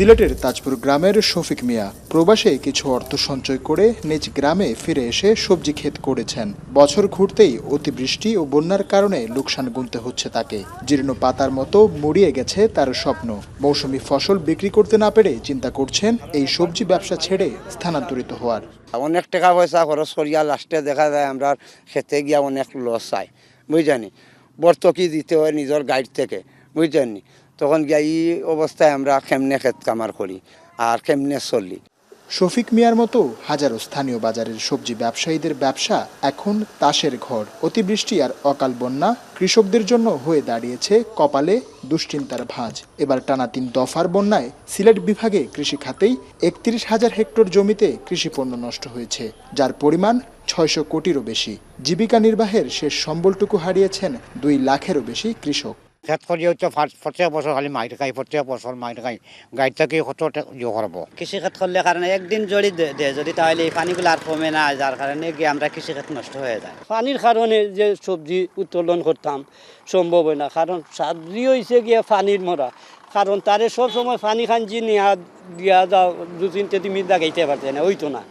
সিলেটের তাজপুর গ্রামের শফিক মিয়া প্রবাসে কিছু অর্থ সঞ্চয় করে নিজ গ্রামে ফিরে এসে সবজি ক্ষেত করেছেন। বছর ঘুরতেই অতিবৃষ্টি ও বন্যার কারণে লোকসান গুনতে হচ্ছে তাকে। জীর্ণ পাতার মতো মুড়িয়ে গেছে তার স্বপ্ন। মৌসুমি ফসল বিক্রি করতে না পেরে চিন্তা করছেন এই সবজি ব্যবসা ছেড়ে স্থানান্তরিত হওয়ার। অনেক টাকা পয়সা খরচ করিয়া লাস্টে দেখা যায় আমরা খেতে গিয়া অনেক লস চাই, বুঝছেন। বর্তকি দিতে হয় নিজের গাইড থেকে, বুঝছেন। তখন গিয়া এই অবস্থায় আমরা কেমনে ক্ষেত কামার করি আর কেমনে চলি। শফিক মিয়ার মতো হাজারো স্থানীয় বাজারের সবজি ব্যবসায়ীদের ব্যবসা এখন তাসের ঘর। অতিবৃষ্টি আর অকাল বন্যা কৃষকদের জন্য হয়ে দাঁড়িয়েছে কপালে দুশ্চিন্তার ভাঁজ। এবার টানা ৩ দফার বন্যায় সিলেট বিভাগে কৃষি খাতেই ৩১,০০০ হেক্টর জমিতে কৃষিপণ্য নষ্ট হয়েছে, যার পরিমাণ ৬০০ কোটিরও বেশি। জীবিকা নির্বাহের শেষ সম্বলটুকু হারিয়েছেন ২ লাখেরও বেশি কৃষক। খেত করি হচ্ছে প্রত্যেক বছর খালি মাইট খাই, প্রত্যেক বছর মাইট খাই, গাড়ি থেকে কত ইয়ে করবো। কৃষিক্ষেত করলে কারণে একদিন জড়ি দেয় যদি, তাহলে এই পানিগুলো আর কমে না, যার কারণে গিয়ে আমরা কৃষিক্ষেত নষ্ট হয়ে যায়। পানির কারণে যে সবজি উত্তোলন করতাম সম্ভব হয় না, কারণ সাবজি হয়েছে গিয়ে পানির মরা, কারণ তারে সব সময় পানি খাঞ্জি নিয়ে দিয়া যাও ২-৩ মিনিট লাগাইতে পারছে না, ওই তো না।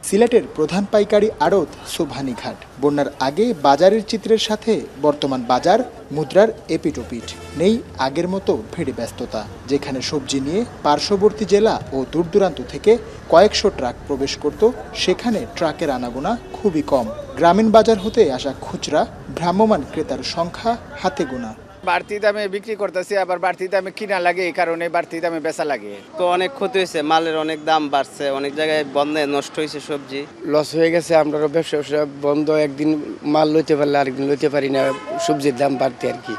সিলেটের প্রধান পাইকারি আড়ত সোবহানীঘাট। বন্যার আগে বাজারের চিত্রের সাথে বর্তমান বাজার মুদ্রার এপিটোপিট। নেই আগের মতো ভিড়ে ব্যস্ততা। যেখানে সবজি নিয়ে পার্শ্ববর্তী জেলা ও দূরদূরান্ত থেকে কয়েকশো ট্রাক প্রবেশ করত, সেখানে ট্রাকের আনাগোনা খুবই কম। গ্রামীণ বাজার হতে আসা খুচরা ভ্রাম্যমাণ ক্রেতার সংখ্যা হাতে গোনা। বাড়তি দামে বিক্রি করতেছি, আবার বাড়তি দামে কিনা লাগে, এই কারণে বাড়তি দামে বেচা লাগে। তো অনেক ক্ষতি হয়েছে, মালের অনেক দাম বাড়ছে, অনেক জায়গায় বন্ধে নষ্ট হয়েছে সবজি, লস হয়ে গেছে। আমরা ব্যবসা বন্ধ, একদিন মাল লইতে পারলে আরেকদিন লইতে পারি না, সবজির দাম বাড়তে আর কি।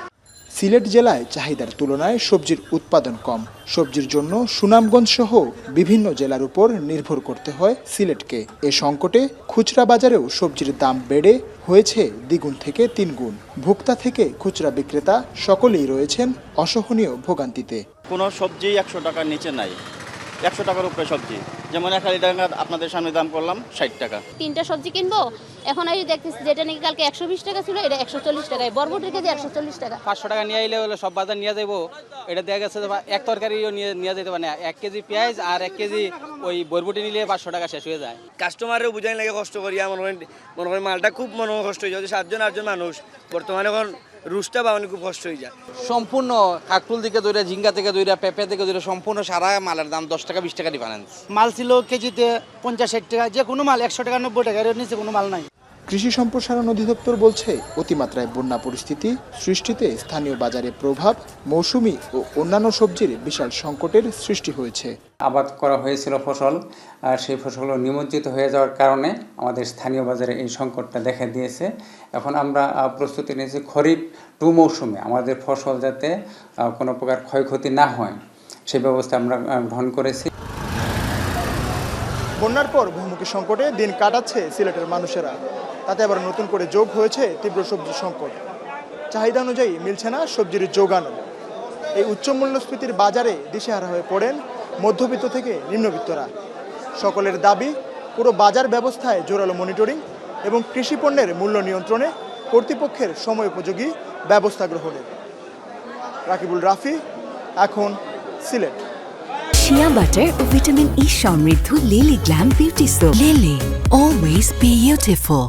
সিলেট জেলায় চাহিদার তুলনায় সবজির উৎপাদন কম। সবজির জন্য সুনামগঞ্জ সহ বিভিন্ন জেলার উপর নির্ভর করতে হয় সিলেটকে। এ সংকটে খুচরা বাজারেও সবজির দাম বেড়ে হয়েছে দ্বিগুণ থেকে ৩ গুণ। ভোক্তা থেকে খুচরা বিক্রেতা সকলেই রয়েছেন অসহনীয় ভোগান্তিতে। কোনো সবজি ১০০ টাকার নিচে নাই, ১০০ টাকার উপরে সবজি। যেমন এক হালি টাকা আপনাদের সামনে দাম করলাম ৬০ টাকা। 3টা সবজি কিনবো, এখন আমি দেখতেছি যেটা নাকি কালকে ১২০ টাকা ছিল, এটা ১৪০ টাকায়। বরবটির কেজি ১৪০ টাকা। ৫০০ টাকা নিয়ে আইলে হলে সব বাজার নিয়ে যাবো। এটা দেখা গেছে এক তরকারিও নিয়ে যেতে পারে না। ১ কেজি পেঁয়াজ আর ১ কেজি ওই বরবটি নিলে ৫০০ টাকা শেষ হয়ে যায়। কাস্টমারেও বুঝাই লাগে কষ্ট করিয়া, মনে করেন মালটা খুব কষ্ট হয়ে যায়। ৭-৮জন মানুষ বর্তমানে এখন রুস্টা পাওয়ানি খুব কষ্ট হয়ে যায়। সম্পূর্ণ কাকরুল থেকে ধরে, ঝিঙ্গা থেকে ধরে, পেঁপে থেকে ধরে সম্পূর্ণ সারা মালের দাম ১০ টাকা ২০ টাকা ডিফারেন্স। মাল ছিল কেজিতে ৫০-৬০ টাকা, যে কোনো মাল ১০০ টাকা ৯০ টাকা, এর নিচে কোনো মাল নাই। কৃষি সম্প্রসারণ অধিদপ্তর বলছে, অতিমাত্রায় বন্যা পরিস্থিতি সৃষ্টিতে স্থানীয় বাজারে প্রভাব, মৌসুমি ও অন্যান্য সবজির বিশাল সংকটের সৃষ্টি হয়েছে। আবাদ করা হয়েছিল ফসল, আর সেই ফসলগুলো নিমজ্জিত হয়ে যাওয়ার কারণে আমাদের স্থানীয় বাজারে এই সংকটটা দেখা দিয়েছে। এখন আমরা প্রস্তুতি নিয়েছি খরিফ 2 মৌসুমে আমাদের ফসল যাতে কোনো প্রকার ক্ষয়ক্ষতি না হয়, সেই ব্যবস্থা আমরা গ্রহণ করেছি। বন্যার পর বহুমুখী সংকটে দিন কাটাচ্ছে সিলেটের মানুষেরা। তাতে আবার নতুন করে যোগ হয়েছে তীব্র সবজি সংকট। চাহিদা অনুযায়ী মিলছে না সবজির যোগানও। এই উচ্চ মূল্যস্ফীতির বাজারে দিশেহারা হয়ে পড়েন মধ্যবিত্ত থেকে নিম্নবিত্তরা। সকলের দাবি, পুরো বাজার ব্যবস্থায় জোরালো মনিটরিং এবং কৃষি পণ্যের মূল্য নিয়ন্ত্রণে কর্তৃপক্ষের সময়োপযোগী ব্যবস্থা গ্রহণের। রাকিবুল রাফি, এখন সিলেট। শিয়া বাটার ও ভিটামিন ই সমৃদ্ধ lily glam beauty soap. Lily, always beautiful.